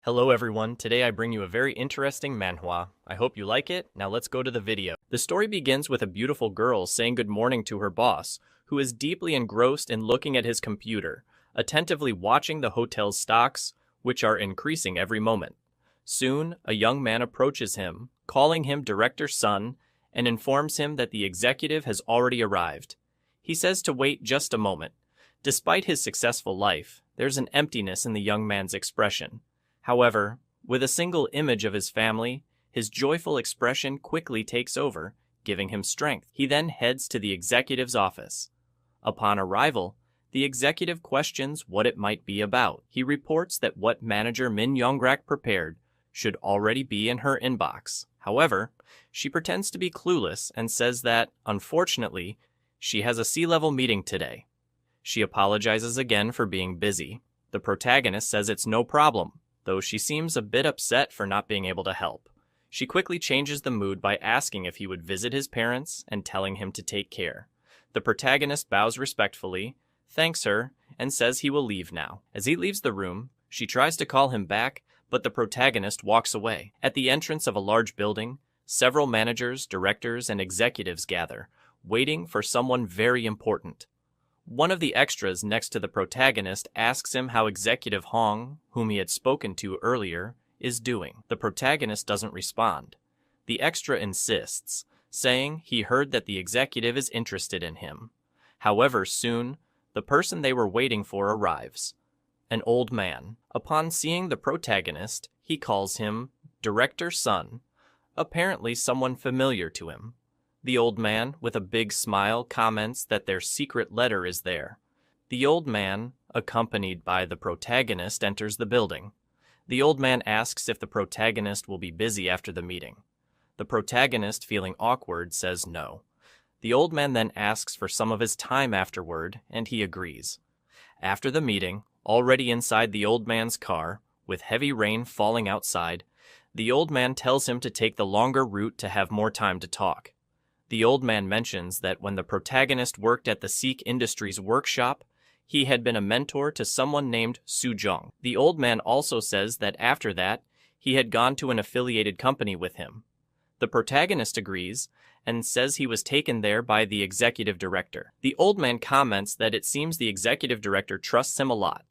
Hello everyone, today I bring you a very interesting manhwa. I hope you like it, now let's go to the video. The story begins with a beautiful girl saying good morning to her boss, who is deeply engrossed in looking at his computer, attentively watching the hotel's stocks, which are increasing every moment. Soon, a young man approaches him, calling him Director Sun, and informs him that the executive has already arrived. He says to wait just a moment. Despite his successful life, there's an emptiness in the young man's expression. However, with a single image of his family, his joyful expression quickly takes over, giving him strength. He then heads to the executive's office. Upon arrival, the executive questions what it might be about. He reports that what manager Min Yongrak prepared should already be in her inbox. However, she pretends to be clueless and says that, unfortunately, she has a C-level meeting today. She apologizes again for being busy. The protagonist says it's no problem, though she seems a bit upset for not being able to help. She quickly changes the mood by asking if he would visit his parents and telling him to take care. The protagonist bows respectfully, thanks her, and says he will leave now. As he leaves the room, she tries to call him back, but the protagonist walks away. At the entrance of a large building, several managers, directors, and executives gather, waiting for someone very important. One of the extras next to the protagonist asks him how Executive Hong, whom he had spoken to earlier, is doing. The protagonist doesn't respond. The extra insists, saying he heard that the executive is interested in him. However, soon, the person they were waiting for arrives. An old man. Upon seeing the protagonist, he calls him Director Sun, apparently someone familiar to him. The old man, with a big smile, comments that their secret letter is there. The old man, accompanied by the protagonist, enters the building. The old man asks if the protagonist will be busy after the meeting. The protagonist, feeling awkward, says no. The old man then asks for some of his time afterward, and he agrees. After the meeting, already inside the old man's car, with heavy rain falling outside, the old man tells him to take the longer route to have more time to talk. The old man mentions that when the protagonist worked at the Sikh Industries workshop, he had been a mentor to someone named Sujong. The old man also says that after that, he had gone to an affiliated company with him. The protagonist agrees and says he was taken there by the executive director. The old man comments that it seems the executive director trusts him a lot.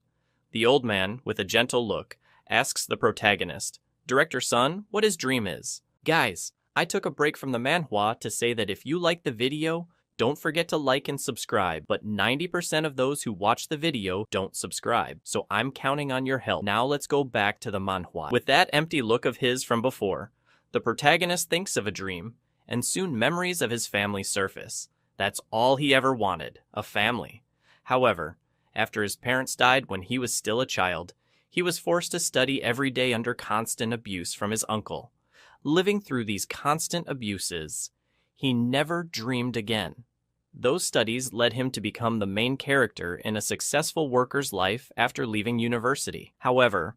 The old man, with a gentle look, asks the protagonist, Director Sun, what his dream is. Guys, I took a break from the manhwa to say that if you like the video, don't forget to like and subscribe, but 90% of those who watch the video don't subscribe, so I'm counting on your help. Now let's go back to the manhwa. With that empty look of his from before, the protagonist thinks of a dream, and soon memories of his family surface. That's all he ever wanted, a family. However, after his parents died when he was still a child, he was forced to study every day under constant abuse from his uncle. Living through these constant abuses, he never dreamed again. Those studies led him to become the main character in a successful worker's life after leaving university. However,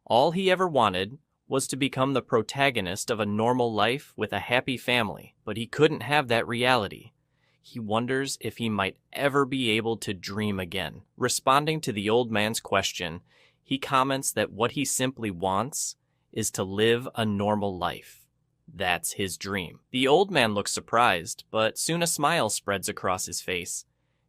all he ever wanted was to become the protagonist of a normal life with a happy family, but he couldn't have that reality. He wonders if he might ever be able to dream again. Responding to the old man's question, he comments that what he simply wants is to live a normal life. That's his dream. The old man looks surprised, but soon a smile spreads across his face.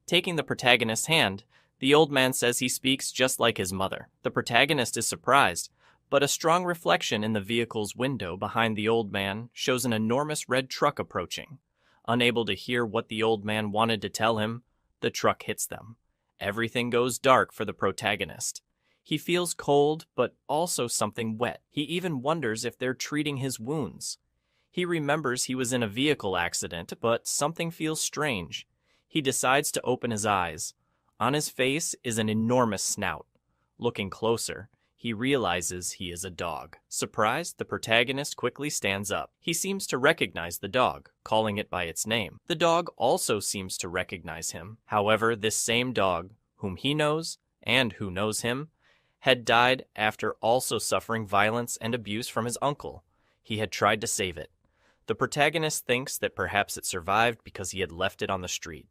Taking the protagonist's hand, the old man says he speaks just like his mother. The protagonist is surprised, but a strong reflection in the vehicle's window behind the old man shows an enormous red truck approaching. Unable to hear what the old man wanted to tell him, the truck hits them. Everything goes dark for the protagonist. He feels cold, but also something wet. He even wonders if they're treating his wounds. He remembers he was in a vehicle accident, but something feels strange. He decides to open his eyes. On his face is an enormous snout. Looking closer, he realizes he is a dog. Surprised, the protagonist quickly stands up. He seems to recognize the dog, calling it by its name. The dog also seems to recognize him. However, this same dog, whom he knows, and who knows him, had died after also suffering violence and abuse from his uncle. He had tried to save it. The protagonist thinks that perhaps it survived because he had left it on the street.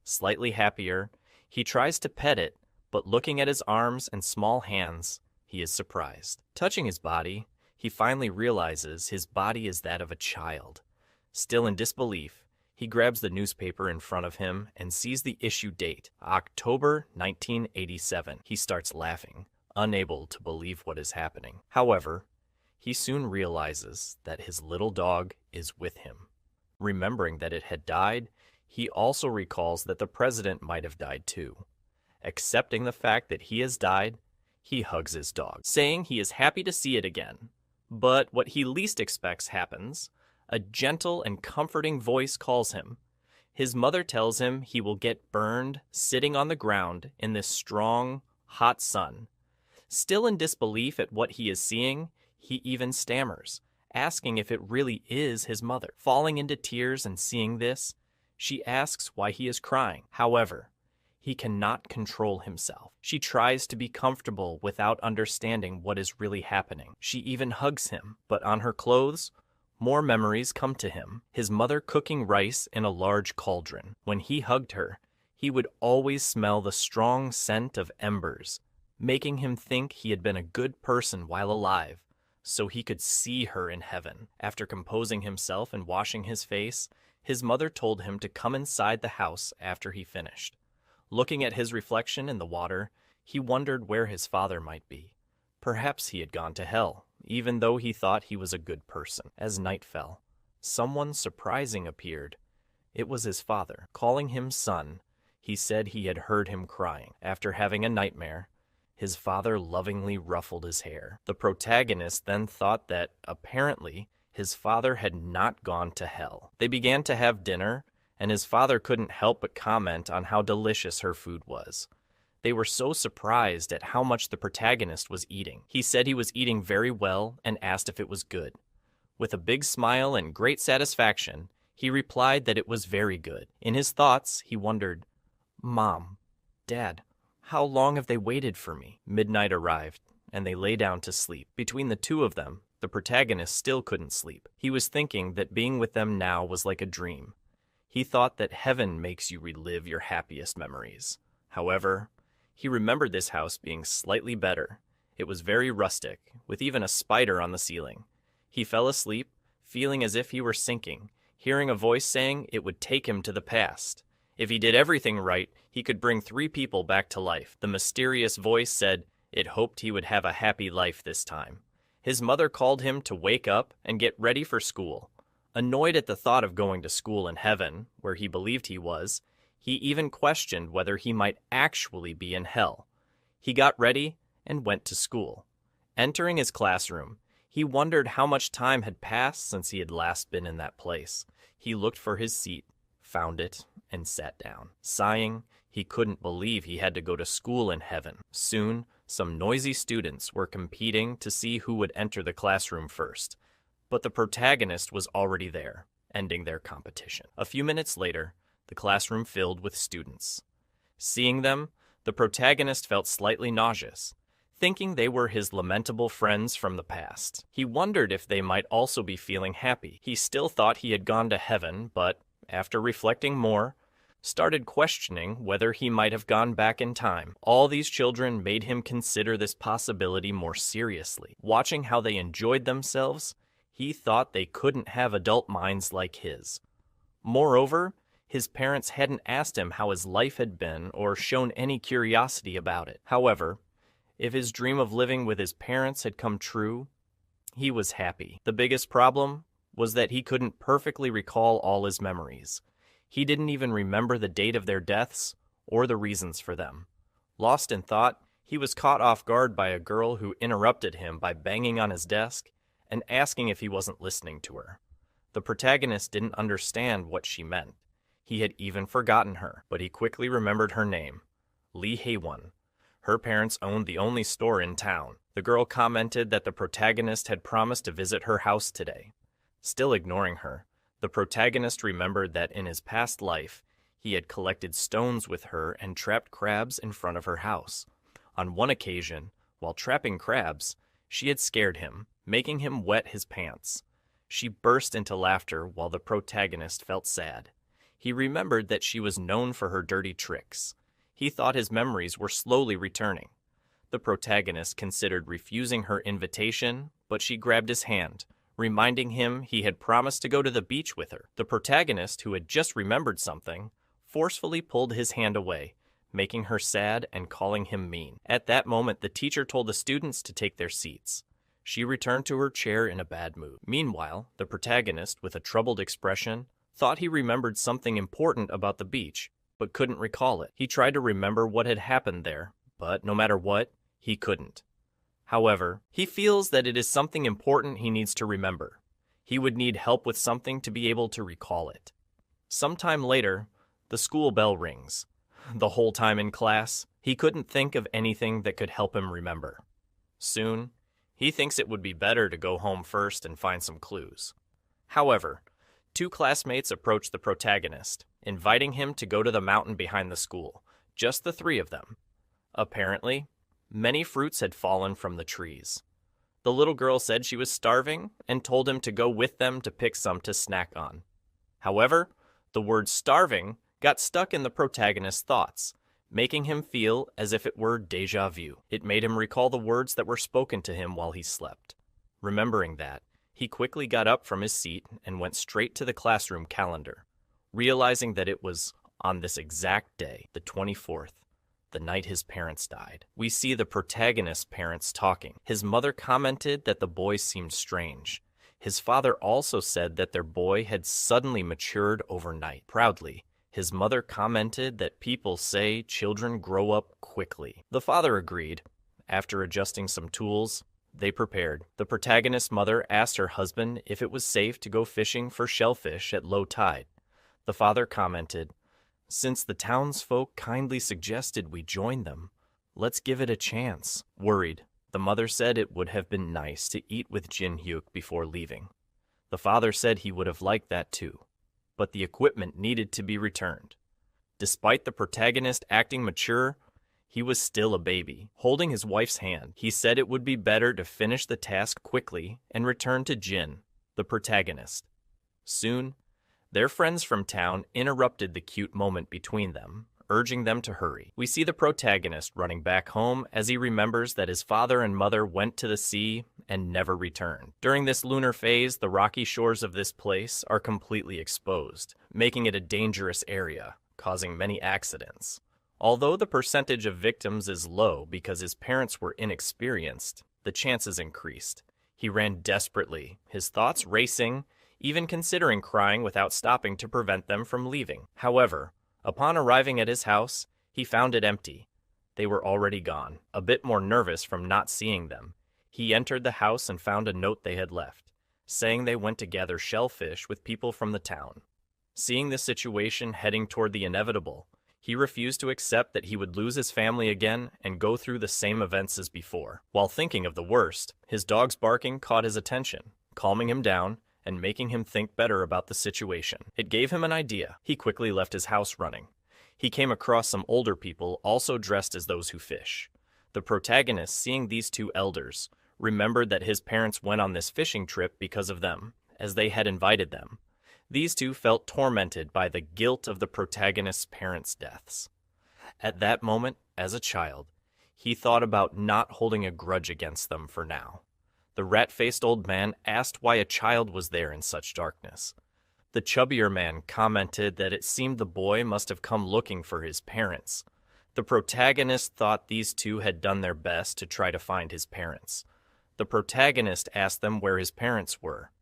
Slightly happier, he tries to pet it, but looking at his arms and small hands, he is surprised. Touching his body, he finally realizes his body is that of a child. Still in disbelief, he grabs the newspaper in front of him and sees the issue date, October 1987. He starts laughing, unable to believe what is happening. However, he soon realizes that his little dog is with him. Remembering that it had died, he also recalls that the president might have died too. Accepting the fact that he has died, he hugs his dog, saying he is happy to see it again. But what he least expects happens. A gentle and comforting voice calls him. His mother tells him he will get burned sitting on the ground in this strong, hot sun. Still in disbelief at what he is seeing, he even stammers, asking if it really is his mother. Falling into tears and seeing this, she asks why he is crying. However, he cannot control himself. She tries to be comfortable without understanding what is really happening. She even hugs him, but on her clothes, more memories come to him. His mother cooking rice in a large cauldron. When he hugged her, he would always smell the strong scent of embers, making him think he had been a good person while alive, so he could see her in heaven. After composing himself and washing his face, his mother told him to come inside the house after he finished. Looking at his reflection in the water, he wondered where his father might be. Perhaps he had gone to hell, even though he thought he was a good person. As night fell, someone surprising appeared. It was his father. Calling him son, he said he had heard him crying. After having a nightmare, his father lovingly ruffled his hair. The protagonist then thought that, apparently, his father had not gone to hell. They began to have dinner, and his father couldn't help but comment on how delicious her food was. They were so surprised at how much the protagonist was eating. He said he was eating very well and asked if it was good. With a big smile and great satisfaction, he replied that it was very good. In his thoughts, he wondered, "Mom, Dad, how long have they waited for me?" Midnight arrived, and they lay down to sleep. Between the two of them, the protagonist still couldn't sleep. He was thinking that being with them now was like a dream. He thought that heaven makes you relive your happiest memories. However, he remembered this house being slightly better. It was very rustic, with even a spider on the ceiling. He fell asleep, feeling as if he were sinking, hearing a voice saying it would take him to the past. If he did everything right, he could bring 3 people back to life. The mysterious voice said it hoped he would have a happy life this time. His mother called him to wake up and get ready for school. Annoyed at the thought of going to school in heaven, where he believed he was, he even questioned whether he might actually be in hell. He got ready and went to school. Entering his classroom, he wondered how much time had passed since he had last been in that place. He looked for his seat, found it, and sat down. Sighing, he couldn't believe he had to go to school in heaven. Soon, some noisy students were competing to see who would enter the classroom first, but the protagonist was already there, ending their competition. A few minutes later, the classroom filled with students. Seeing them, the protagonist felt slightly nauseous, thinking they were his lamentable friends from the past. He wondered if they might also be feeling happy. He still thought he had gone to heaven, but, after reflecting more, started questioning whether he might have gone back in time. All these children made him consider this possibility more seriously. Watching how they enjoyed themselves, he thought they couldn't have adult minds like his. Moreover, his parents hadn't asked him how his life had been or shown any curiosity about it. However, if his dream of living with his parents had come true, he was happy. The biggest problem was that he couldn't perfectly recall all his memories. He didn't even remember the date of their deaths or the reasons for them. Lost in thought, he was caught off guard by a girl who interrupted him by banging on his desk and asking if he wasn't listening to her. The protagonist didn't understand what she meant. He had even forgotten her, but he quickly remembered her name, Lee Hae-won. Her parents owned the only store in town. The girl commented that the protagonist had promised to visit her house today. Still ignoring her, the protagonist remembered that in his past life, he had collected stones with her and trapped crabs in front of her house. On one occasion, while trapping crabs, she had scared him, making him wet his pants. She burst into laughter while the protagonist felt sad. He remembered that she was known for her dirty tricks. He thought his memories were slowly returning. The protagonist considered refusing her invitation, but she grabbed his hand, reminding him he had promised to go to the beach with her. The protagonist, who had just remembered something, forcefully pulled his hand away, making her sad and calling him mean. At that moment, the teacher told the students to take their seats. She returned to her chair in a bad mood. Meanwhile, the protagonist, with a troubled expression, thought he remembered something important about the beach, but couldn't recall it. He tried to remember what had happened there, but no matter what, he couldn't. However, he feels that it is something important he needs to remember. He would need help with something to be able to recall it. Sometime later, the school bell rings. The whole time in class, he couldn't think of anything that could help him remember. Soon, he thinks it would be better to go home first and find some clues. However, two classmates approach the protagonist, inviting him to go to the mountain behind the school, just the three of them. Apparently, many fruits had fallen from the trees. The little girl said she was starving and told him to go with them to pick some to snack on. However, the word starving got stuck in the protagonist's thoughts, making him feel as if it were déjà vu. It made him recall the words that were spoken to him while he slept. Remembering that, he quickly got up from his seat and went straight to the classroom calendar, realizing that it was on this exact day, the 24th, the night his parents died. We see the protagonist's parents talking. His mother commented that the boy seemed strange. His father also said that their boy had suddenly matured overnight. Proudly, his mother commented that people say children grow up quickly. The father agreed. After adjusting some tools, they prepared. The protagonist's mother asked her husband if it was safe to go fishing for shellfish at low tide. The father commented, "Since the townsfolk kindly suggested we join them, let's give it a chance." Worried, the mother said it would have been nice to eat with Jin Hyuk before leaving. The father said he would have liked that too, but the equipment needed to be returned. Despite the protagonist acting mature, he was still a baby. Holding his wife's hand, he said it would be better to finish the task quickly and return to Jin, the protagonist. Soon, their friends from town interrupted the cute moment between them, urging them to hurry. We see the protagonist running back home as he remembers that his father and mother went to the sea and never returned. During this lunar phase, the rocky shores of this place are completely exposed, making it a dangerous area, causing many accidents. Although the percentage of victims is low because his parents were inexperienced, the chances increased. He ran desperately, his thoughts racing, even considering crying without stopping to prevent them from leaving. However, upon arriving at his house, he found it empty. They were already gone. A bit more nervous from not seeing them, he entered the house and found a note they had left, saying they went to gather shellfish with people from the town. Seeing the situation heading toward the inevitable, he refused to accept that he would lose his family again and go through the same events as before. While thinking of the worst, his dog's barking caught his attention, calming him down and making him think better about the situation. It gave him an idea. He quickly left his house running. He came across some older people also dressed as those who fish. The protagonist, seeing these two elders, remembered that his parents went on this fishing trip because of them, as they had invited them. These two felt tormented by the guilt of the protagonist's parents' deaths. At that moment, as a child, he thought about not holding a grudge against them for now. The rat-faced old man asked why a child was there in such darkness. The chubbier man commented that it seemed the boy must have come looking for his parents. The protagonist thought these two had done their best to try to find his parents. The protagonist asked them where his parents were.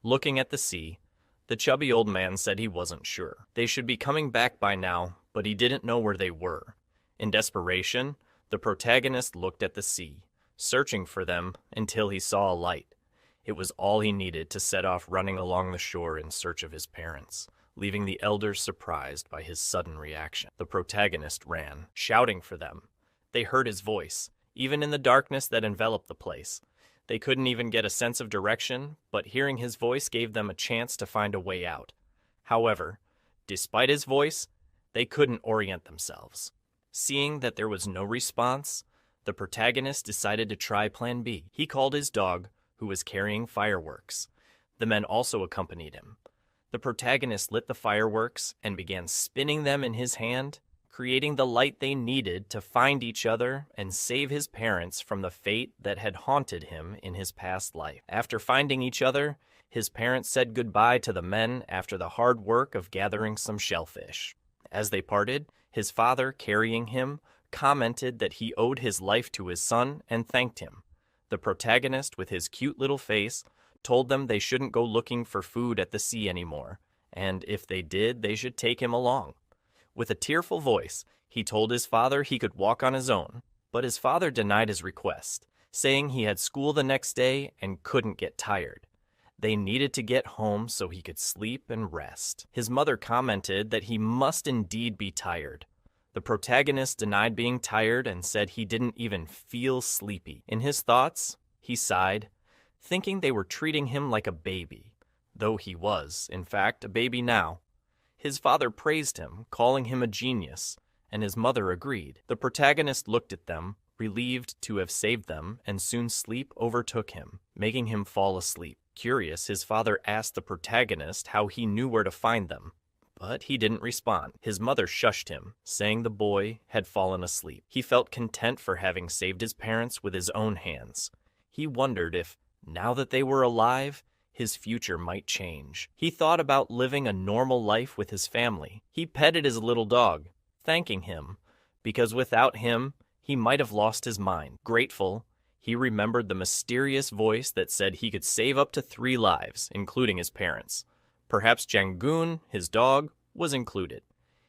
Looking at the sea, the chubby old man said he wasn't sure. They should be coming back by now, but he didn't know where they were. In desperation, the protagonist looked at the sea, searching for them until he saw a light. It was all he needed to set off running along the shore in search of his parents, leaving the elders surprised by his sudden reaction. The protagonist ran, shouting for them. They heard his voice, even in the darkness that enveloped the place. They couldn't even get a sense of direction, but hearing his voice gave them a chance to find a way out. However, despite his voice, they couldn't orient themselves. Seeing that there was no response, the protagonist decided to try Plan B. He called his dog, who was carrying fireworks. The men also accompanied him. The protagonist lit the fireworks and began spinning them in his hand, creating the light they needed to find each other and save his parents from the fate that had haunted him in his past life. After finding each other, his parents said goodbye to the men after the hard work of gathering some shellfish. As they parted, his father, carrying him, commented that he owed his life to his son and thanked him. The protagonist, with his cute little face, told them they shouldn't go looking for food at the sea anymore, and if they did, they should take him along. With a tearful voice, he told his father he could walk on his own, but his father denied his request, saying he had school the next day and couldn't get tired. They needed to get home so he could sleep and rest. His mother commented that he must indeed be tired. The protagonist denied being tired and said he didn't even feel sleepy. In his thoughts, he sighed, thinking they were treating him like a baby, though he was, in fact, a baby now. His father praised him, calling him a genius, and his mother agreed. The protagonist looked at them, relieved to have saved them, and soon sleep overtook him, making him fall asleep. Curious, his father asked the protagonist how he knew where to find them, but he didn't respond. His mother shushed him, saying the boy had fallen asleep. He felt content for having saved his parents with his own hands. He wondered if, now that they were alive, his future might change. He thought about living a normal life with his family. He petted his little dog, thanking him, because without him, he might have lost his mind. Grateful, he remembered the mysterious voice that said he could save up to 3 lives, including his parents. Perhaps Jangoon, his dog, was included.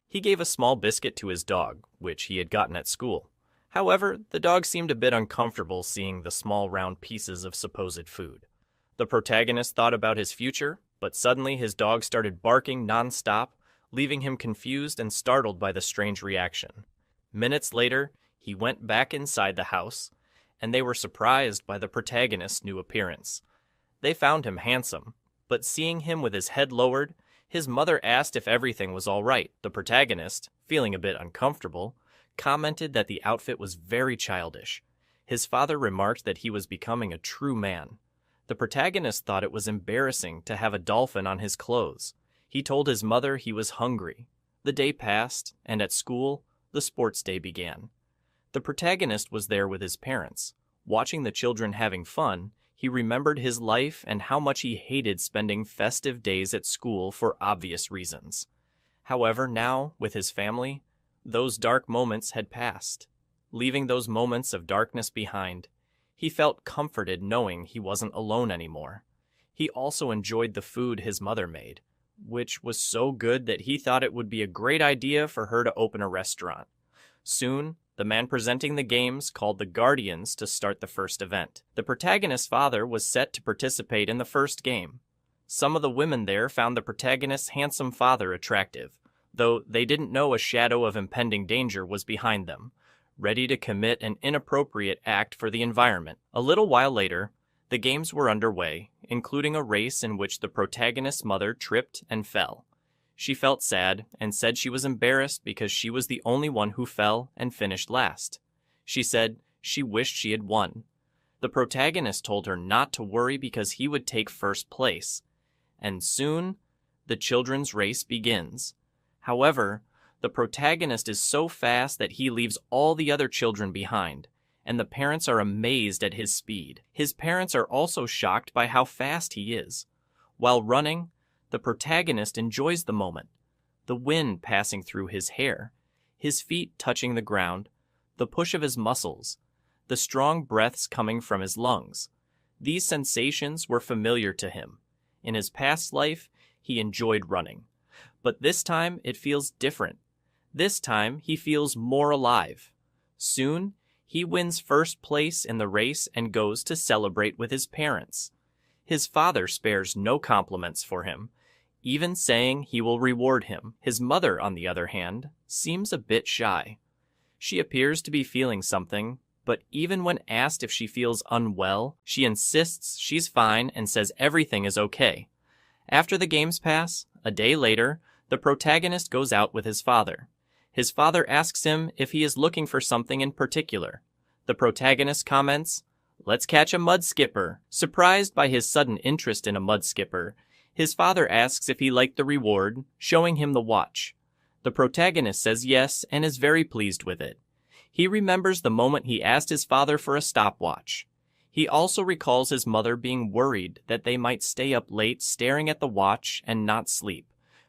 He gave a small biscuit to his dog, which he had gotten at school. However, the dog seemed a bit uncomfortable seeing the small round pieces of supposed food. The protagonist thought about his future, but suddenly his dog started barking non-stop, leaving him confused and startled by the strange reaction. Minutes later, he went back inside the house, and they were surprised by the protagonist's new appearance. They found him handsome, but seeing him with his head lowered, his mother asked if everything was all right. The protagonist, feeling a bit uncomfortable, commented that the outfit was very childish. His father remarked that he was becoming a true man. The protagonist thought it was embarrassing to have a dolphin on his clothes. He told his mother he was hungry. The day passed, and at school, the sports day began. The protagonist was there with his parents. Watching the children having fun, he remembered his life and how much he hated spending festive days at school for obvious reasons. However, now, with his family, those dark moments had passed. Leaving those moments of darkness behind, he felt comforted knowing he wasn't alone anymore. He also enjoyed the food his mother made, which was so good that he thought it would be a great idea for her to open a restaurant. Soon, the man presenting the games called the Guardians to start the first event. The protagonist's father was set to participate in the first game. Some of the women there found the protagonist's handsome father attractive, though they didn't know a shadow of impending danger was behind them, ready to commit an inappropriate act for the environment. A little while later, the games were underway, including a race in which the protagonist's mother tripped and fell. She felt sad and said she was embarrassed because she was the only one who fell and finished last. She said she wished she had won. The protagonist told her not to worry because he would take first place. And soon, the children's race begins. However, the protagonist is so fast that he leaves all the other children behind, and the parents are amazed at his speed. His parents are also shocked by how fast he is. While running, the protagonist enjoys the moment, the wind passing through his hair, his feet touching the ground, the push of his muscles, the strong breaths coming from his lungs. These sensations were familiar to him. In his past life, he enjoyed running. But this time, it feels different. This time, he feels more alive. Soon, he wins first place in the race and goes to celebrate with his parents. His father spares no compliments for him, even saying he will reward him. His mother, on the other hand, seems a bit shy. She appears to be feeling something, but even when asked if she feels unwell, she insists she's fine and says everything is okay. After the games pass, a day later, the protagonist goes out with his father. His father asks him if he is looking for something in particular. The protagonist comments, "Let's catch a mud skipper." Surprised by his sudden interest in a mud skipper, his father asks if he liked the reward, showing him the watch. The protagonist says yes and is very pleased with it. He remembers the moment he asked his father for a stopwatch. He also recalls his mother being worried that they might stay up late staring at the watch and not sleep,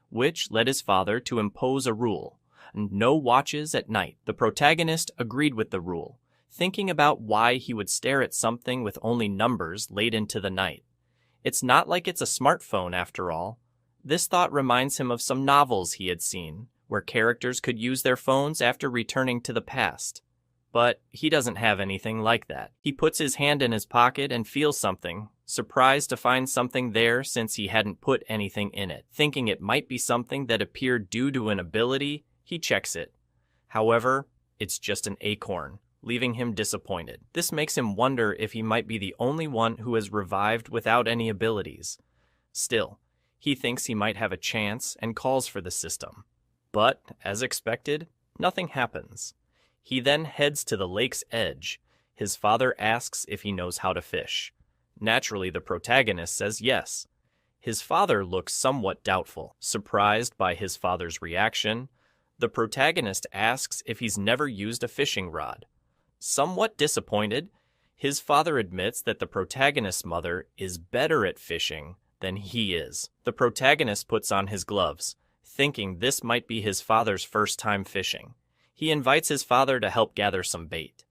which led his father to impose a rule: no watches at night. The protagonist agreed with the rule, thinking about why he would stare at something with only numbers late into the night. It's not like it's a smartphone after all. This thought reminds him of some novels he had seen, where characters could use their phones after returning to the past. But he doesn't have anything like that. He puts his hand in his pocket and feels something, surprised to find something there since he hadn't put anything in it. Thinking it might be something that appeared due to an ability, he checks it. However, it's just an acorn, leaving him disappointed. This makes him wonder if he might be the only one who is revived without any abilities. Still, he thinks he might have a chance and calls for the system. But, as expected, nothing happens. He then heads to the lake's edge. His father asks if he knows how to fish. Naturally, the protagonist says yes. His father looks somewhat doubtful. Surprised by his father's reaction, the protagonist asks if he's never used a fishing rod. Somewhat disappointed, his father admits that the protagonist's mother is better at fishing than he is. The protagonist puts on his gloves, thinking this might be his father's first time fishing. He invites his father to help gather some bait.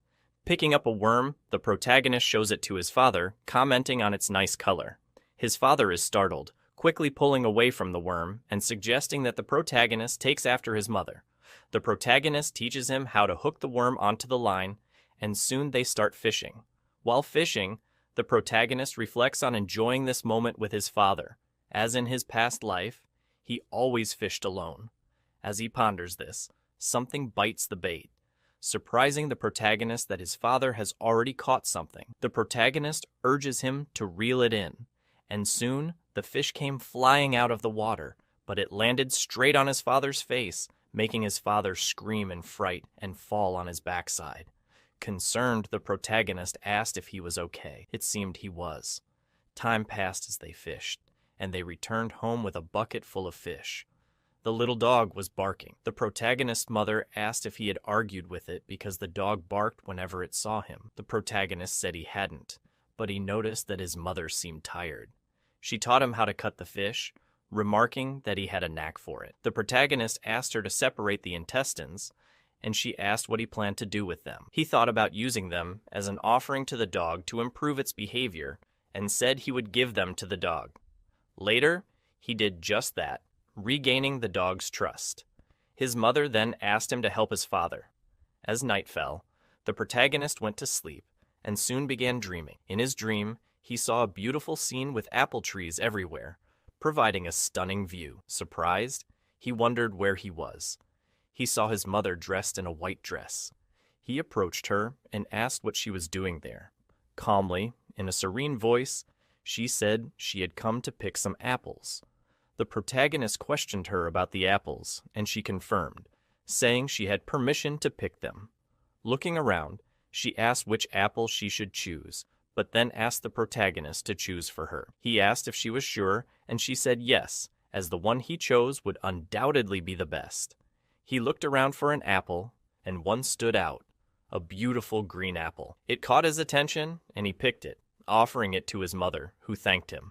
Picking up a worm, the protagonist shows it to his father, commenting on its nice color. His father is startled, quickly pulling away from the worm and suggesting that the protagonist takes after his mother. The protagonist teaches him how to hook the worm onto the line, and soon they start fishing. While fishing, the protagonist reflects on enjoying this moment with his father. As in his past life, he always fished alone. As he ponders this, something bites the bait, surprising the protagonist that his father has already caught something. The protagonist urges him to reel it in, and soon the fish came flying out of the water, but it landed straight on his father's face, making his father scream in fright and fall on his backside. Concerned, the protagonist asked if he was okay. It seemed he was. Time passed as they fished, and they returned home with a bucket full of fish. The little dog was barking. The protagonist's mother asked if he had argued with it because the dog barked whenever it saw him. The protagonist said he hadn't, but he noticed that his mother seemed tired. She taught him how to cut the fish, remarking that he had a knack for it. The protagonist asked her to separate the intestines, and she asked what he planned to do with them. He thought about using them as an offering to the dog to improve its behavior, and said he would give them to the dog. Later, he did just that, regaining the dog's trust. His mother then asked him to help his father. As night fell, the protagonist went to sleep and soon began dreaming. In his dream, he saw a beautiful scene with apple trees everywhere, providing a stunning view. Surprised, he wondered where he was. He saw his mother dressed in a white dress. He approached her and asked what she was doing there. Calmly, in a serene voice, she said she had come to pick some apples. The protagonist questioned her about the apples, and she confirmed, saying she had permission to pick them. Looking around, she asked which apple she should choose, but then asked the protagonist to choose for her. He asked if she was sure, and she said yes, as the one he chose would undoubtedly be the best. He looked around for an apple, and one stood out, a beautiful green apple. It caught his attention, and he picked it, offering it to his mother, who thanked him.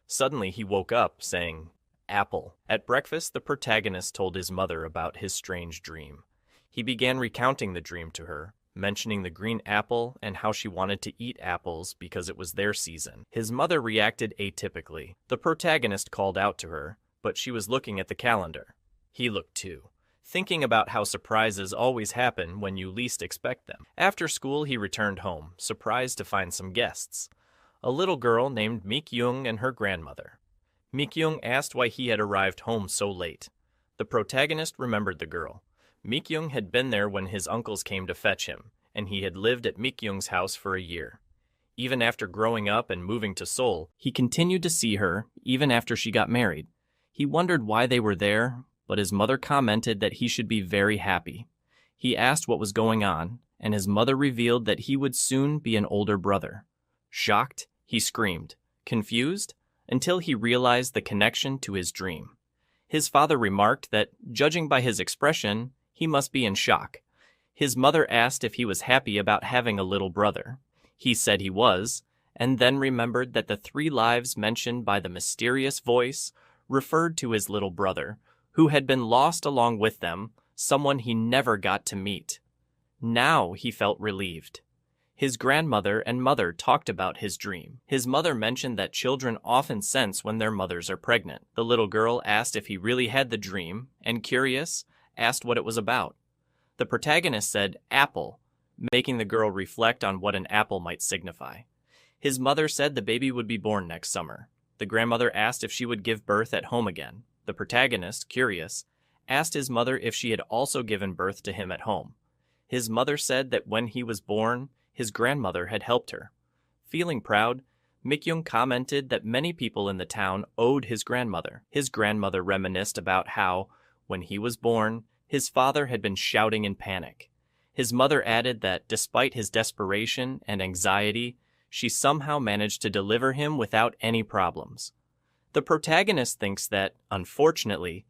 Suddenly he woke up, saying, "Apple." At breakfast, the protagonist told his mother about his strange dream. He began recounting the dream to her, mentioning the green apple and how she wanted to eat apples because it was their season. His mother reacted atypically. The protagonist called out to her, but she was looking at the calendar. He looked too, thinking about how surprises always happen when you least expect them. After school, he returned home, surprised to find some guests. A little girl named Mi-kyung and her grandmother. Mi-kyung asked why he had arrived home so late. The protagonist remembered the girl. Mi-kyung had been there when his uncles came to fetch him, and he had lived at Mi-kyung's house for a year. Even after growing up and moving to Seoul, he continued to see her even after she got married. He wondered why they were there, but his mother commented that he should be very happy. He asked what was going on, and his mother revealed that he would soon be an older brother. Shocked, he screamed. Confused? Until he realized the connection to his dream. His father remarked that, judging by his expression, he must be in shock. His mother asked if he was happy about having a little brother. He said he was, and then remembered that the 3 lives mentioned by the mysterious voice referred to his little brother, who had been lost along with them, someone he never got to meet. Now he felt relieved. His grandmother and mother talked about his dream. His mother mentioned that children often sense when their mothers are pregnant. The little girl asked if he really had the dream, and curious, asked what it was about. The protagonist said, "apple," making the girl reflect on what an apple might signify. His mother said the baby would be born next summer. The grandmother asked if she would give birth at home again. The protagonist, curious, asked his mother if she had also given birth to him at home. His mother said that when he was born, his grandmother had helped her. Feeling proud, Mikyung commented that many people in the town owed his grandmother. His grandmother reminisced about how, when he was born, his father had been shouting in panic. His mother added that despite his desperation and anxiety, she somehow managed to deliver him without any problems. The protagonist thinks that, unfortunately,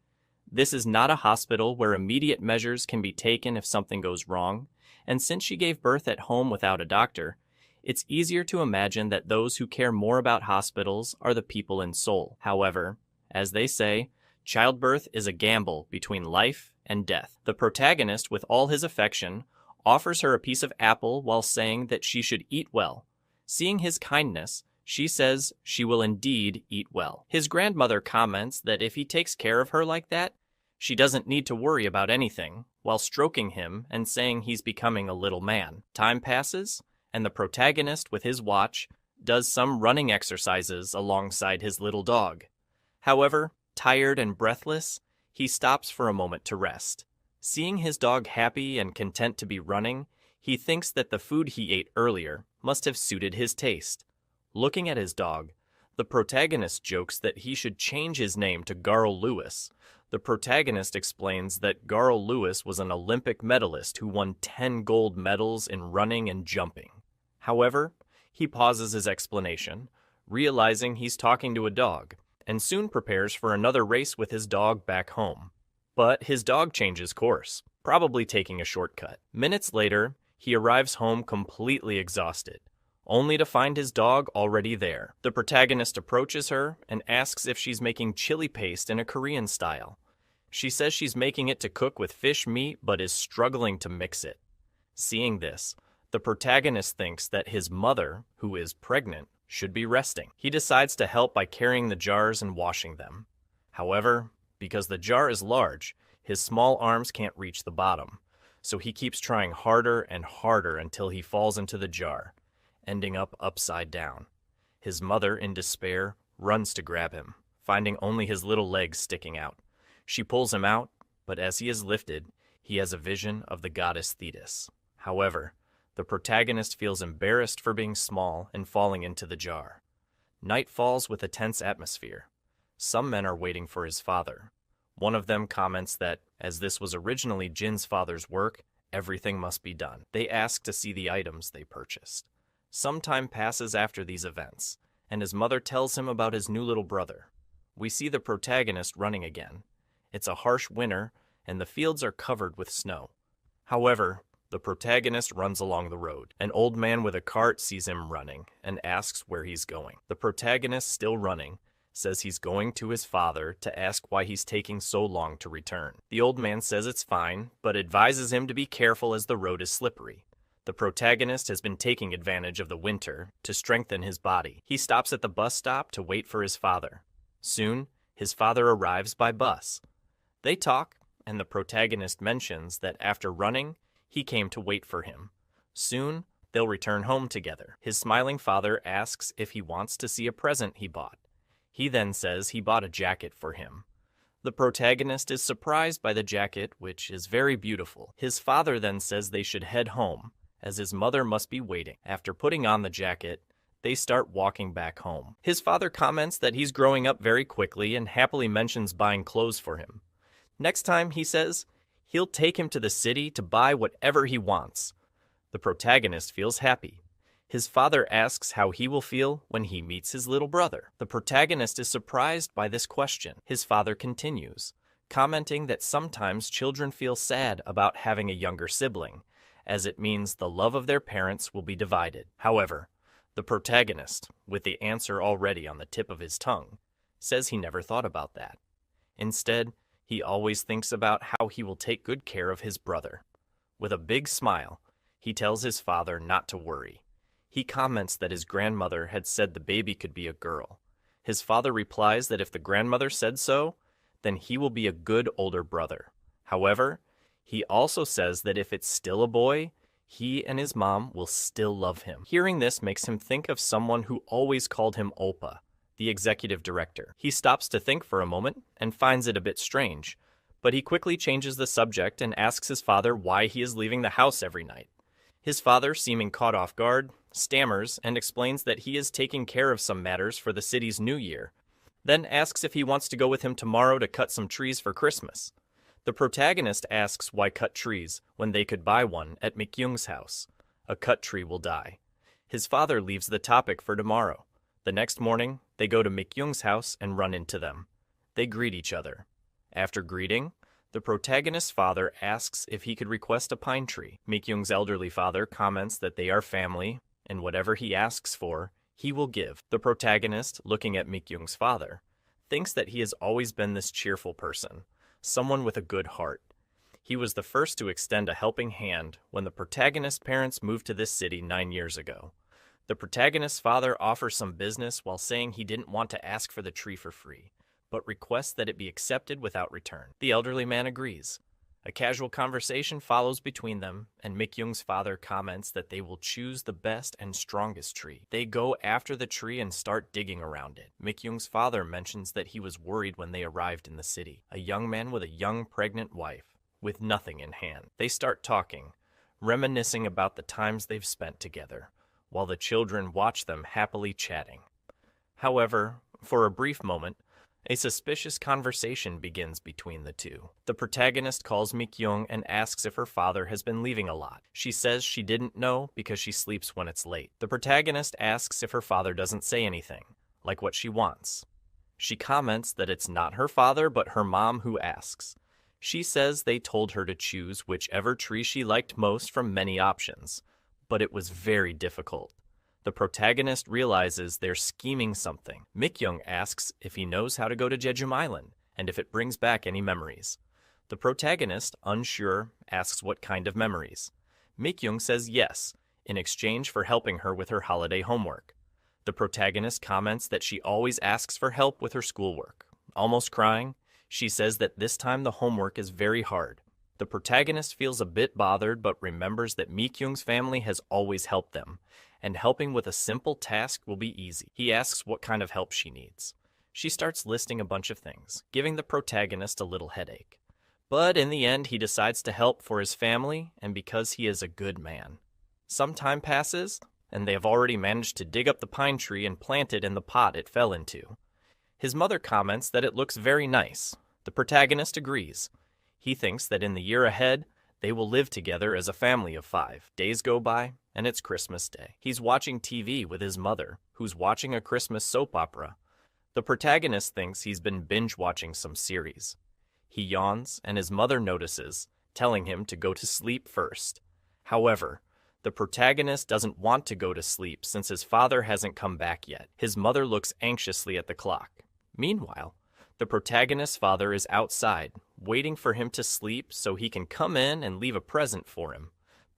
this is not a hospital where immediate measures can be taken if something goes wrong, and since she gave birth at home without a doctor, it's easier to imagine that those who care more about hospitals are the people in Seoul. However, as they say, childbirth is a gamble between life and death. The protagonist, with all his affection, offers her a piece of apple while saying that she should eat well. Seeing his kindness, she says she will indeed eat well. His grandmother comments that if he takes care of her like that, she doesn't need to worry about anything, while stroking him and saying he's becoming a little man. Time passes, and the protagonist, with his watch, does some running exercises alongside his little dog. However, tired and breathless, he stops for a moment to rest. Seeing his dog happy and content to be running, he thinks that the food he ate earlier must have suited his taste. Looking at his dog, the protagonist jokes that he should change his name to Garl Lewis. The protagonist explains that Garl Lewis was an Olympic medalist who won 10 gold medals in running and jumping. However, he pauses his explanation, realizing he's talking to a dog, and soon prepares for another race with his dog back home. But his dog changes course, probably taking a shortcut. Minutes later, he arrives home completely exhausted, only to find his dog already there. The protagonist approaches her and asks if she's making chili paste in a Korean style. She says she's making it to cook with fish meat but is struggling to mix it. Seeing this, the protagonist thinks that his mother, who is pregnant, should be resting. He decides to help by carrying the jars and washing them. However, because the jar is large, his small arms can't reach the bottom, so he keeps trying harder and harder until he falls into the jar, ending up upside down. His mother, in despair, runs to grab him, finding only his little legs sticking out. She pulls him out, but as he is lifted, he has a vision of the goddess Thetis. However, the protagonist feels embarrassed for being small and falling into the jar. Night falls with a tense atmosphere. Some men are waiting for his father. One of them comments that, as this was originally Jin's father's work, everything must be done. They ask to see the items they purchased. Some time passes after these events, and his mother tells him about his new little brother. We see the protagonist running again. It's a harsh winter, and the fields are covered with snow. However, the protagonist runs along the road. An old man with a cart sees him running and asks where he's going. The protagonist, still running, says he's going to his father to ask why he's taking so long to return. The old man says it's fine, but advises him to be careful as the road is slippery. The protagonist has been taking advantage of the winter to strengthen his body. He stops at the bus stop to wait for his father. Soon, his father arrives by bus. They talk, and the protagonist mentions that after running, he came to wait for him. Soon, they'll return home together. His smiling father asks if he wants to see a present he bought. He then says he bought a jacket for him. The protagonist is surprised by the jacket, which is very beautiful. His father then says they should head home, as his mother must be waiting. After putting on the jacket, they start walking back home. His father comments that he's growing up very quickly and happily mentions buying clothes for him. Next time, he says, he'll take him to the city to buy whatever he wants. The protagonist feels happy. His father asks how he will feel when he meets his little brother. The protagonist is surprised by this question. His father continues, commenting that sometimes children feel sad about having a younger sibling, as it means the love of their parents will be divided. However, the protagonist, with the answer already on the tip of his tongue, says he never thought about that. Instead, he always thinks about how he will take good care of his brother. With a big smile, he tells his father not to worry. He comments that his grandmother had said the baby could be a girl. His father replies that if the grandmother said so, then he will be a good older brother. However, he also says that if it's still a boy, he and his mom will still love him. Hearing this makes him think of someone who always called him Oppa, the executive director. He stops to think for a moment and finds it a bit strange, but he quickly changes the subject and asks his father why he is leaving the house every night. His father, seeming caught off guard, stammers and explains that he is taking care of some matters for the city's New Year, then asks if he wants to go with him tomorrow to cut some trees for Christmas. The protagonist asks why cut trees when they could buy one at Mikyung's house. A cut tree will die. His father leaves the topic for tomorrow. The next morning, they go to Mikyung's house and run into them. They greet each other. After greeting, the protagonist's father asks if he could request a pine tree. Mikyung's elderly father comments that they are family, and whatever he asks for, he will give. The protagonist, looking at Mikyung's father, thinks that he has always been this cheerful person, someone with a good heart. He was the first to extend a helping hand when the protagonist's parents moved to this city 9 years ago. The protagonist's father offers some business while saying he didn't want to ask for the tree for free, but requests that it be accepted without return. The elderly man agrees. A casual conversation follows between them, and Mikyung's father comments that they will choose the best and strongest tree. They go after the tree and start digging around it. Mikyung's father mentions that he was worried when they arrived in the city, a young man with a young pregnant wife, with nothing in hand. They start talking, reminiscing about the times they've spent together, while the children watch them happily chatting. However, for a brief moment, a suspicious conversation begins between the two. The protagonist calls Mikyung and asks if her father has been leaving a lot. She says she didn't know because she sleeps when it's late. The protagonist asks if her father doesn't say anything, like what she wants. She comments that it's not her father but her mom who asks. She says they told her to choose whichever tree she liked most from many options, but it was very difficult. The protagonist realizes they're scheming something. Mikyung asks if he knows how to go to Jeju Island and if it brings back any memories. The protagonist, unsure, asks what kind of memories. Mikyung says yes, in exchange for helping her with her holiday homework. The protagonist comments that she always asks for help with her schoolwork. Almost crying, she says that this time the homework is very hard. The protagonist feels a bit bothered but remembers that Mikyung's family has always helped them, and helping with a simple task will be easy. He asks what kind of help she needs. She starts listing a bunch of things, giving the protagonist a little headache. But in the end, he decides to help for his family and because he is a good man. Some time passes, and they have already managed to dig up the pine tree and plant it in the pot it fell into. His mother comments that it looks very nice. The protagonist agrees. He thinks that in the year ahead, they will live together as a family of 5. Days go by, and it's Christmas Day. He's watching TV with his mother, who's watching a Christmas soap opera. The protagonist thinks he's been binge-watching some series. He yawns, and his mother notices, telling him to go to sleep first. However, the protagonist doesn't want to go to sleep since his father hasn't come back yet. His mother looks anxiously at the clock. Meanwhile, the protagonist's father is outside, waiting for him to sleep so he can come in and leave a present for him.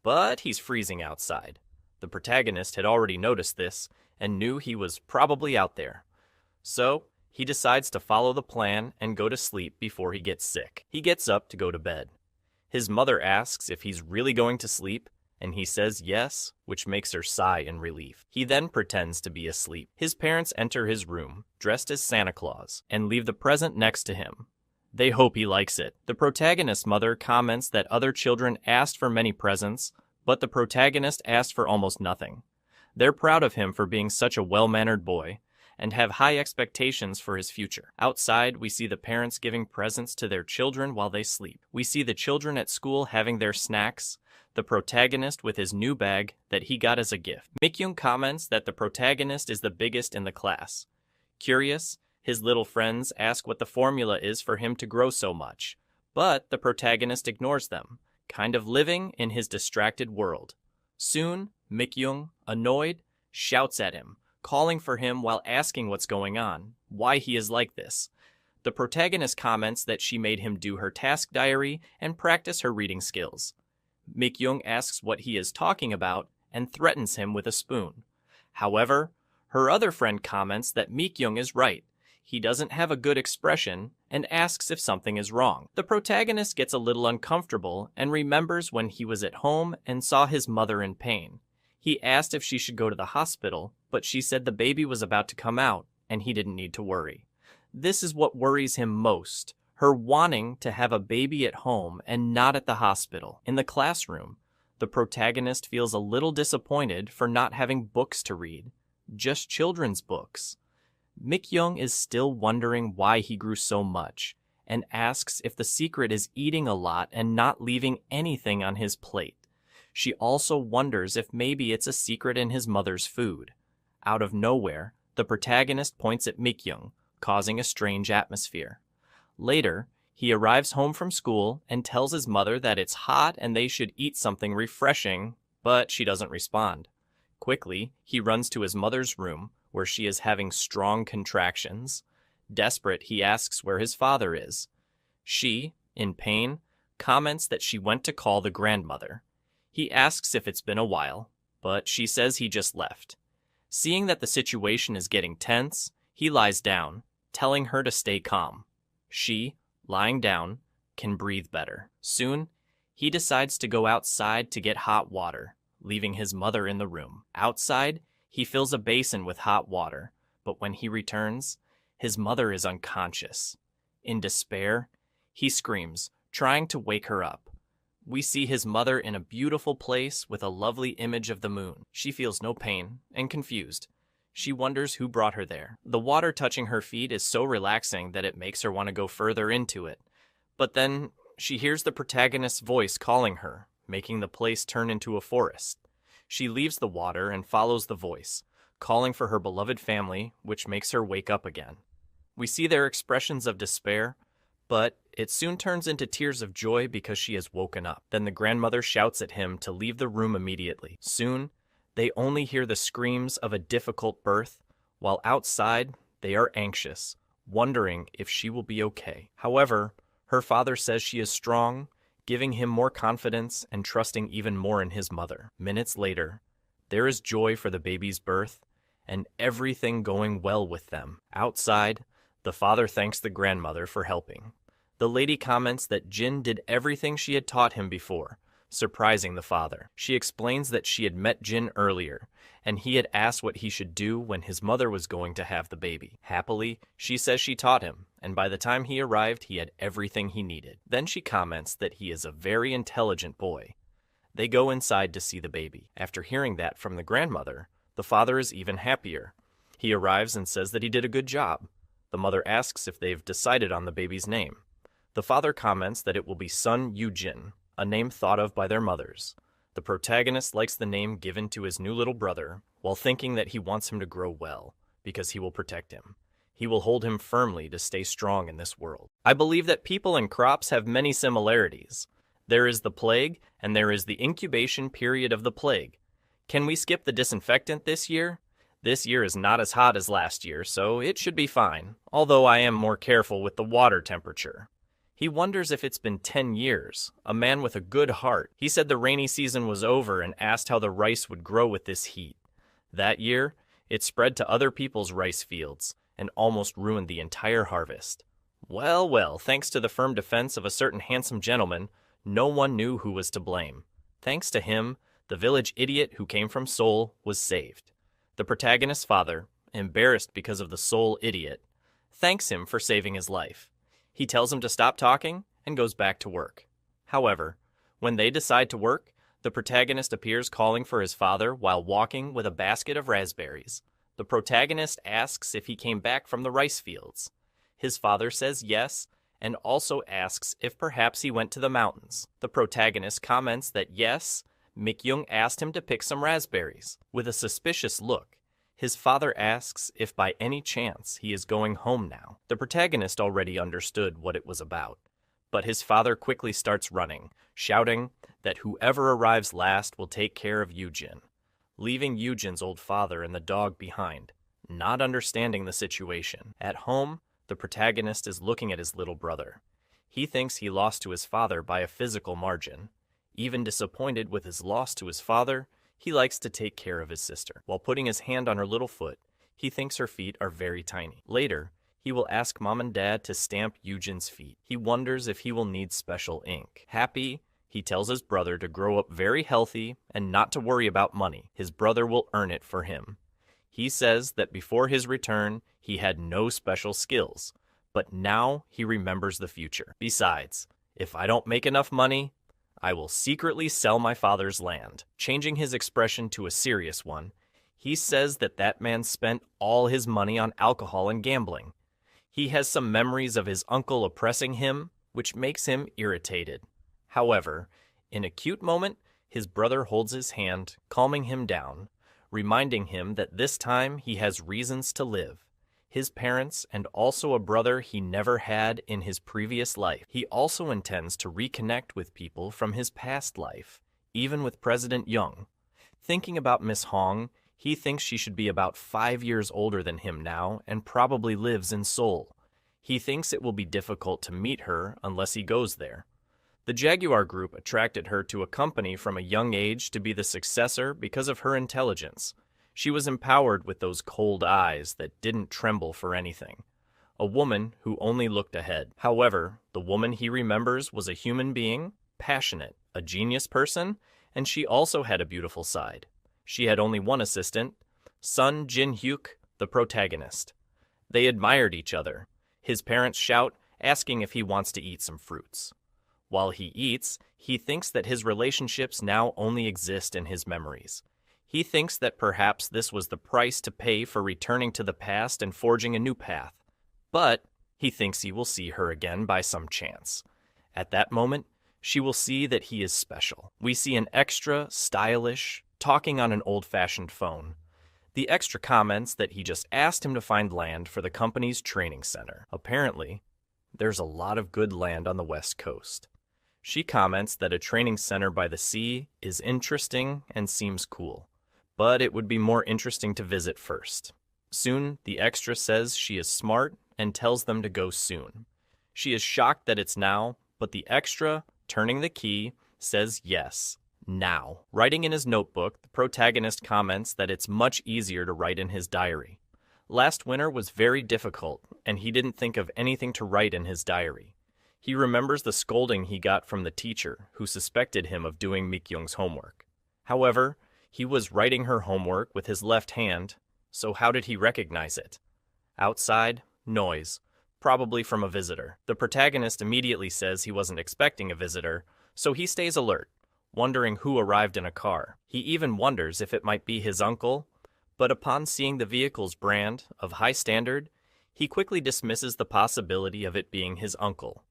But he's freezing outside. The protagonist had already noticed this and knew he was probably out there. So, he decides to follow the plan and go to sleep before he gets sick. He gets up to go to bed. His mother asks if he's really going to sleep, and he says yes, which makes her sigh in relief. He then pretends to be asleep. His parents enter his room, dressed as Santa Claus, and leave the present next to him. They hope he likes it. The protagonist's mother comments that other children asked for many presents, but the protagonist asked for almost nothing. They're proud of him for being such a well-mannered boy, and have high expectations for his future. Outside, we see the parents giving presents to their children while they sleep. We see the children at school having their snacks, the protagonist with his new bag that he got as a gift. Mikyung comments that the protagonist is the biggest in the class. Curious, his little friends ask what the formula is for him to grow so much, but the protagonist ignores them, kind of living in his distracted world. Soon, Mikyung, annoyed, shouts at him, calling for him while asking what's going on, why he is like this. The protagonist comments that she made him do her task diary and practice her reading skills. Mikyung asks what he is talking about and threatens him with a spoon. However, her other friend comments that Mikyung is right. He doesn't have a good expression and asks if something is wrong. The protagonist gets a little uncomfortable and remembers when he was at home and saw his mother in pain. He asked if she should go to the hospital, but she said the baby was about to come out and he didn't need to worry. This is what worries him most, her wanting to have a baby at home and not at the hospital. In the classroom, the protagonist feels a little disappointed for not having books to read, just children's books. Mikyung is still wondering why he grew so much and asks if the secret is eating a lot and not leaving anything on his plate. She also wonders if maybe it's a secret in his mother's food. Out of nowhere, the protagonist points at Mikyung, causing a strange atmosphere. Later, he arrives home from school and tells his mother that it's hot and they should eat something refreshing, but she doesn't respond. Quickly, he runs to his mother's room, where she is having strong contractions. Desperate, he asks where his father is. She, in pain, comments that she went to call the grandmother. He asks if it's been a while, but she says he just left. Seeing that the situation is getting tense, he lies down, telling her to stay calm. She, lying down, can breathe better. Soon, he decides to go outside to get hot water, leaving his mother in the room. Outside, he fills a basin with hot water, but when he returns, his mother is unconscious. In despair, he screams, trying to wake her up. We see his mother in a beautiful place with a lovely image of the moon. She feels no pain and confused. She wonders who brought her there. The water touching her feet is so relaxing that it makes her want to go further into it. But then she hears the protagonist's voice calling her, making the place turn into a forest. She leaves the water and follows the voice, calling for her beloved family, which makes her wake up again. We see their expressions of despair, but it soon turns into tears of joy because she has woken up. Then the grandmother shouts at him to leave the room immediately. Soon, they only hear the screams of a difficult birth, while outside, they are anxious, wondering if she will be okay. However, her father says she is strong, giving him more confidence and trusting even more in his mother. Minutes later, there is joy for the baby's birth and everything going well with them. Outside, the father thanks the grandmother for helping. The lady comments that Jin did everything she had taught him before, surprising the father. She explains that she had met Jin earlier, and he had asked what he should do when his mother was going to have the baby. Happily, she says she taught him, and by the time he arrived, he had everything he needed. Then she comments that he is a very intelligent boy. They go inside to see the baby. After hearing that from the grandmother, the father is even happier. He arrives and says that he did a good job. The mother asks if they've decided on the baby's name. The father comments that it will be Sun Yujin, a name thought of by their mothers. The protagonist likes the name given to his new little brother, while thinking that he wants him to grow well, because he will protect him. He will hold him firmly to stay strong in this world. I believe that people and crops have many similarities. There is the plague, and there is the incubation period of the plague. Can we skip the disinfectant this year? This year is not as hot as last year, so it should be fine, although I am more careful with the water temperature. He wonders if it's been 10 years, a man with a good heart. He said the rainy season was over and asked how the rice would grow with this heat. That year, it spread to other people's rice fields and almost ruined the entire harvest. Well, well, thanks to the firm defense of a certain handsome gentleman, no one knew who was to blame. Thanks to him, the village idiot who came from Seoul was saved. The protagonist's father, embarrassed because of the Seoul idiot, thanks him for saving his life. He tells him to stop talking and goes back to work. However, when they decide to work, the protagonist appears calling for his father while walking with a basket of raspberries. The protagonist asks if he came back from the rice fields. His father says yes, and also asks if perhaps he went to the mountains. The protagonist comments that yes, Mikyung asked him to pick some raspberries. With a suspicious look, his father asks if by any chance he is going home now. The protagonist already understood what it was about, but his father quickly starts running, shouting that whoever arrives last will take care of Yujin, leaving Yujin's old father and the dog behind, not understanding the situation. At home, the protagonist is looking at his little brother. He thinks he lost to his father by a physical margin. Even disappointed with his loss to his father, he likes to take care of his sister. While putting his hand on her little foot, he thinks her feet are very tiny. Later, he will ask mom and dad to stamp Yujin's feet. He wonders if he will need special ink. Happy, he tells his brother to grow up very healthy and not to worry about money. His brother will earn it for him. He says that before his return, he had no special skills, but now he remembers the future. Besides, if I don't make enough money, I will secretly sell my father's land. Changing his expression to a serious one, he says that that man spent all his money on alcohol and gambling. He has some memories of his uncle oppressing him, which makes him irritated. However, in a cute moment, his brother holds his hand, calming him down, reminding him that this time he has reasons to live. His parents, and also a brother he never had in his previous life. He also intends to reconnect with people from his past life, even with President Young. Thinking about Miss Hong, he thinks she should be about 5 years older than him now and probably lives in Seoul. He thinks it will be difficult to meet her unless he goes there. The Jaguar Group attracted her to a company from a young age to be the successor because of her intelligence. She was empowered with those cold eyes that didn't tremble for anything. A woman who only looked ahead. However, the woman he remembers was a human being, passionate, a genius person, and she also had a beautiful side. She had only one assistant, Sun Jin-hyuk, the protagonist. They admired each other. His parents shout, asking if he wants to eat some fruits. While he eats, he thinks that his relationships now only exist in his memories. He thinks that perhaps this was the price to pay for returning to the past and forging a new path. But he thinks he will see her again by some chance. At that moment, she will see that he is special. We see an extra, stylish, talking on an old-fashioned phone. The extra comments that he just asked him to find land for the company's training center. Apparently, there's a lot of good land on the West Coast. She comments that a training center by the sea is interesting and seems cool, but it would be more interesting to visit first. Soon, the extra says she is smart and tells them to go soon. She is shocked that it's now, but the extra, turning the key, says yes, now. Writing in his notebook, the protagonist comments that it's much easier to write in his diary. Last winter was very difficult, and he didn't think of anything to write in his diary. He remembers the scolding he got from the teacher, who suspected him of doing Mikyung's homework. However, he was writing her homework with his left hand, so how did he recognize it? Outside, noise, probably from a visitor. The protagonist immediately says he wasn't expecting a visitor, so he stays alert, wondering who arrived in a car. He even wonders if it might be his uncle, but upon seeing the vehicle's brand of high standard, he quickly dismisses the possibility of it being his uncle.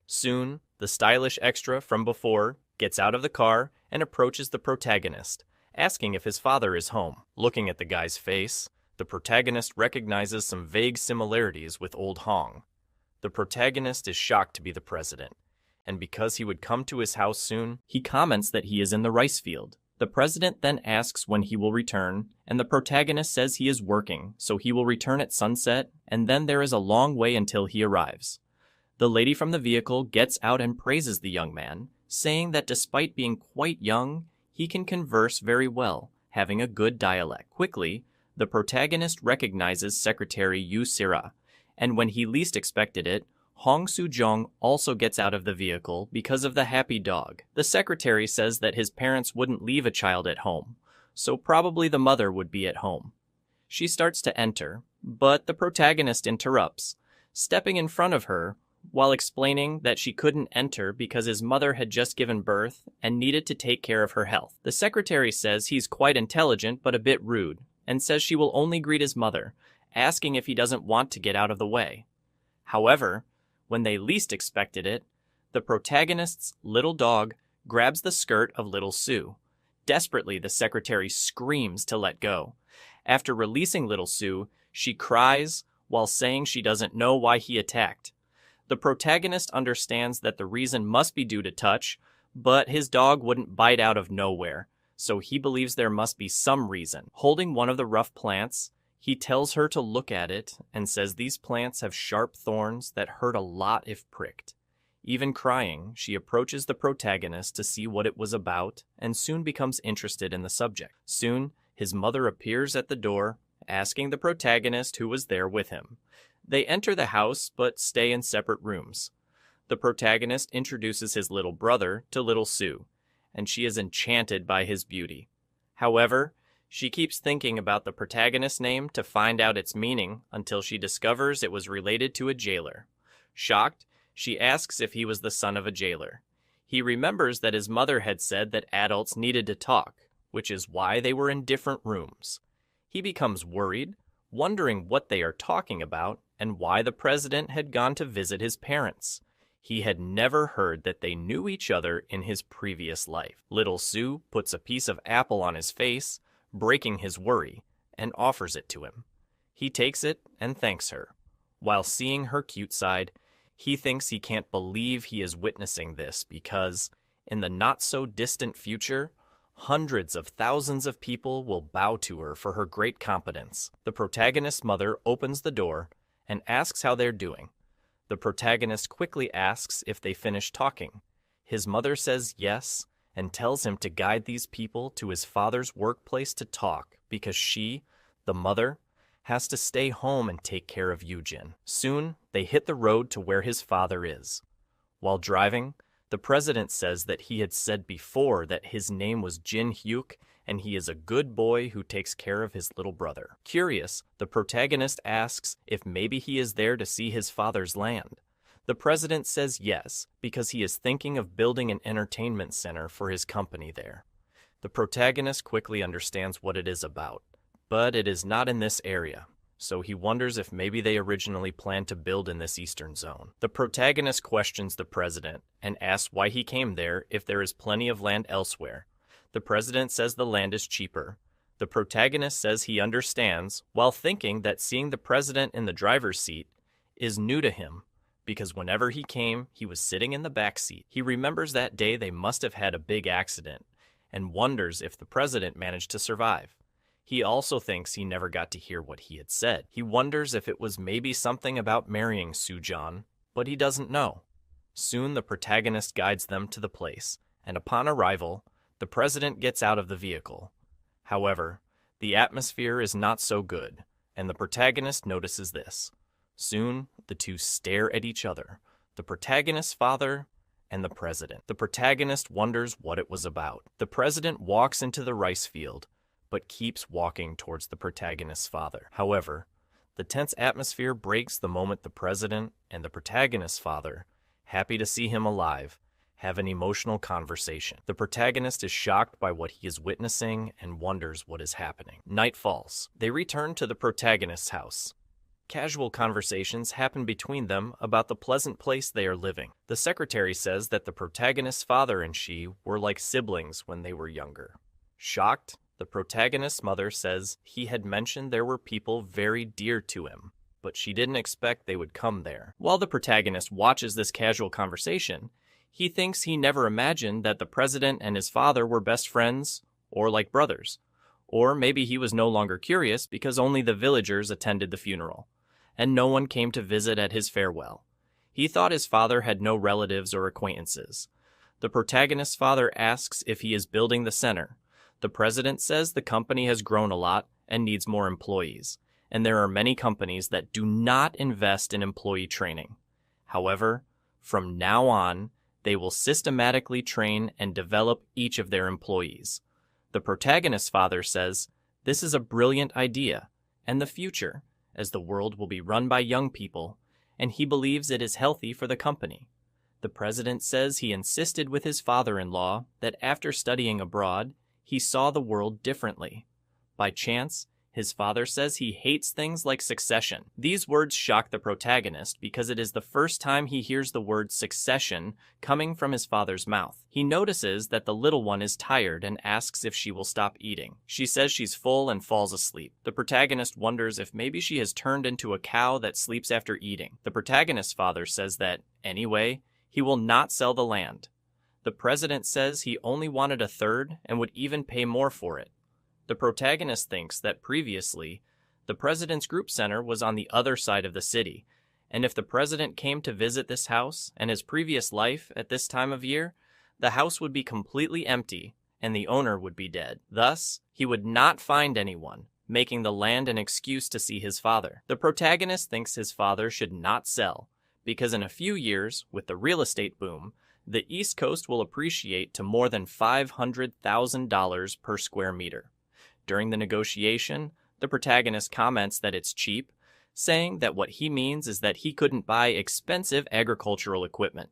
Soon, the stylish extra from before gets out of the car and approaches the protagonist, asking if his father is home. Looking at the guy's face, the protagonist recognizes some vague similarities with old Hong. The protagonist is shocked to be the president, and because he would come to his house soon, he comments that he is in the rice field. The president then asks when he will return, and the protagonist says he is working, so he will return at sunset, and then there is a long way until he arrives. The lady from the vehicle gets out and praises the young man, saying that despite being quite young, he can converse very well, having a good dialect. Quickly, the protagonist recognizes Secretary Yu Sira, and when he least expected it, Hong Soo-jung also gets out of the vehicle because of the happy dog. The secretary says that his parents wouldn't leave a child at home, so probably the mother would be at home. She starts to enter, but the protagonist interrupts, stepping in front of her while explaining that she couldn't enter because his mother had just given birth and needed to take care of her health. The secretary says he's quite intelligent but a bit rude, and says she will only greet his mother, asking if he doesn't want to get out of the way. However, when they least expected it, the protagonist's little dog grabs the skirt of little Sue. Desperately, the secretary screams to let go. After releasing little Sue, she cries while saying she doesn't know why he attacked. The protagonist understands that the reason must be due to touch, but his dog wouldn't bite out of nowhere, so he believes there must be some reason. Holding one of the rough plants, he tells her to look at it and says these plants have sharp thorns that hurt a lot if pricked. Even crying, she approaches the protagonist to see what it was about and soon becomes interested in the subject. Soon, his mother appears at the door, asking the protagonist who was there with him. They enter the house but stay in separate rooms. The protagonist introduces his little brother to little Sue, and she is enchanted by his beauty. However, she keeps thinking about the protagonist's name to find out its meaning until she discovers it was related to a jailer. Shocked, she asks if he was the son of a jailer. He remembers that his mother had said that adults needed to talk, which is why they were in different rooms. He becomes worried, wondering what they are talking about and why the president had gone to visit his parents. He had never heard that they knew each other in his previous life. Little Sue puts a piece of apple on his face, breaking his worry, and offers it to him. He takes it and thanks her. While seeing her cute side, he thinks he can't believe he is witnessing this because, in the not-so-distant future, hundreds of thousands of people will bow to her for her great competence. The protagonist's mother opens the door and asks how they're doing. The protagonist quickly asks if they finished talking. His mother says yes and tells him to guide these people to his father's workplace to talk because she, the mother, has to stay home and take care of Eugene. Soon, they hit the road to where his father is. While driving, the president says that he had said before that his name was Jin Hyuk and he is a good boy who takes care of his little brother. Curious, the protagonist asks if maybe he is there to see his father's land. The president says yes, because he is thinking of building an entertainment center for his company there. The protagonist quickly understands what it is about, but it is not in this area, so he wonders if maybe they originally planned to build in this eastern zone. The protagonist questions the president and asks why he came there if there is plenty of land elsewhere. The president says the land is cheaper. The protagonist says he understands, while thinking that seeing the president in the driver's seat is new to him, because whenever he came, he was sitting in the back seat. He remembers that day they must have had a big accident, and wonders if the president managed to survive. He also thinks he never got to hear what he had said. He wonders if it was maybe something about marrying Soo-John, but he doesn't know. Soon the protagonist guides them to the place, and upon arrival, the president gets out of the vehicle. However, the atmosphere is not so good, and the protagonist notices this. Soon, the two stare at each other, the protagonist's father and the president. The protagonist wonders what it was about. The president walks into the rice field, but keeps walking towards the protagonist's father. However, the tense atmosphere breaks the moment the president and the protagonist's father, happy to see him alive, have an emotional conversation. The protagonist is shocked by what he is witnessing and wonders what is happening. Night falls. They return to the protagonist's house. Casual conversations happen between them about the pleasant place they are living. The secretary says that the protagonist's father and she were like siblings when they were younger. Shocked, the protagonist's mother says he had mentioned there were people very dear to him, but she didn't expect they would come there. While the protagonist watches this casual conversation, he thinks he never imagined that the president and his father were best friends or like brothers. Or maybe he was no longer curious because only the villagers attended the funeral, and no one came to visit at his farewell. He thought his father had no relatives or acquaintances. The protagonist's father asks if he is building the center. The president says the company has grown a lot and needs more employees, and there are many companies that do not invest in employee training. However, from now on, they will systematically train and develop each of their employees. The protagonist's father says, this is a brilliant idea, and the future, as the world will be run by young people, and he believes it is healthy for the company. The president says he insisted with his father-in-law that after studying abroad, he saw the world differently. By chance, His father says he hates things like succession. These words shock the protagonist because it is the first time he hears the word succession coming from his father's mouth. He notices that the little one is tired and asks if she will stop eating. She says she's full and falls asleep. The protagonist wonders if maybe she has turned into a cow that sleeps after eating. The protagonist's father says that, anyway, he will not sell the land. The president says he only wanted a third and would even pay more for it. The protagonist thinks that previously, the president's group center was on the other side of the city, and if the president came to visit this house and his previous life at this time of year, the house would be completely empty and the owner would be dead. Thus, he would not find anyone, making the land an excuse to see his father. The protagonist thinks his father should not sell, because in a few years, with the real estate boom, the East Coast will appreciate to more than $500,000 per square meter. During the negotiation, the protagonist comments that it's cheap, saying that what he means is that he couldn't buy expensive agricultural equipment.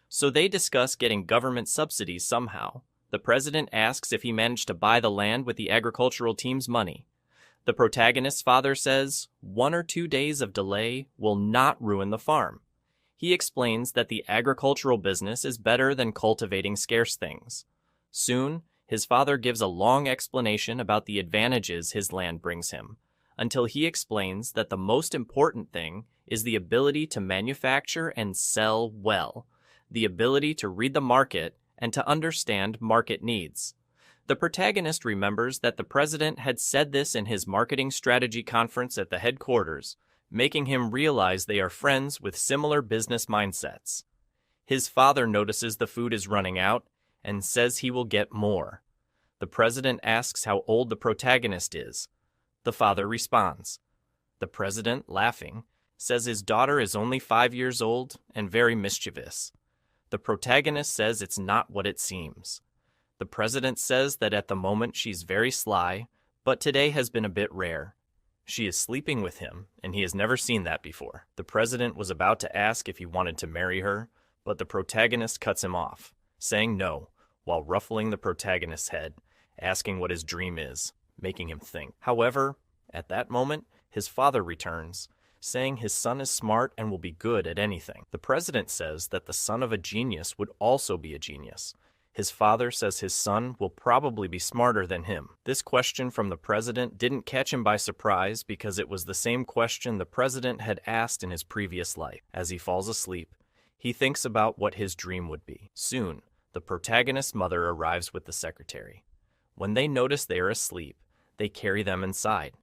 So they discuss getting government subsidies somehow. The president asks if he managed to buy the land with the agricultural team's money. The protagonist's father says 1 or 2 days of delay will not ruin the farm. He explains that the agricultural business is better than cultivating scarce things. Soon, his father gives a long explanation about the advantages his land brings him, until he explains that the most important thing is the ability to manufacture and sell well, the ability to read the market and to understand market needs. The protagonist remembers that the president had said this in his marketing strategy conference at the headquarters, making him realize they are friends with similar business mindsets. His father notices the food is running out and says he will get more. The president asks how old the protagonist is. The father responds. The president, laughing, says his daughter is only 5 years old and very mischievous. The protagonist says it's not what it seems. The president says that at the moment she's very sly, but today has been a bit rare. She is sleeping with him, and he has never seen that before. The president was about to ask if he wanted to marry her, but the protagonist cuts him off, saying no, while ruffling the protagonist's head, asking what his dream is, making him think. However, at that moment, his father returns, saying his son is smart and will be good at anything. The president says that the son of a genius would also be a genius. His father says his son will probably be smarter than him. This question from the president didn't catch him by surprise because it was the same question the president had asked in his previous life. As he falls asleep, he thinks about what his dream would be. Soon, the protagonist's mother arrives with the secretary. When they notice they are asleep, they carry them inside.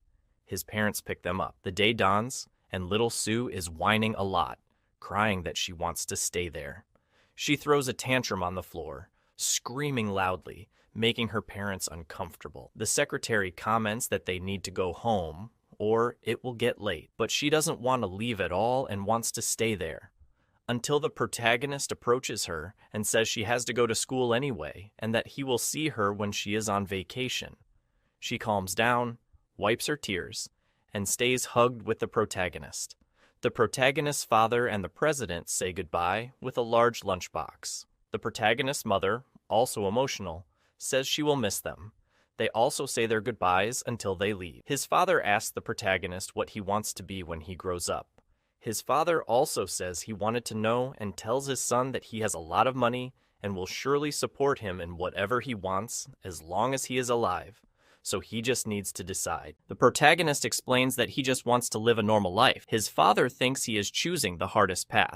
His parents pick them up. The day dawns, and little Sue is whining a lot, crying that she wants to stay there. She throws a tantrum on the floor, screaming loudly, making her parents uncomfortable. The secretary comments that they need to go home, or it will get late, but she doesn't want to leave at all and wants to stay there. Until the protagonist approaches her and says she has to go to school anyway, and that he will see her when she is on vacation. She calms down, wipes her tears, and stays hugged with the protagonist. The protagonist's father and the president say goodbye with a large lunchbox. The protagonist's mother, also emotional, says she will miss them. They also say their goodbyes until they leave. His father asks the protagonist what he wants to be when he grows up. His father also says he wanted to know and tells his son that he has a lot of money and will surely support him in whatever he wants as long as he is alive. So he just needs to decide. The protagonist explains that he just wants to live a normal life. His father thinks he is choosing the hardest path.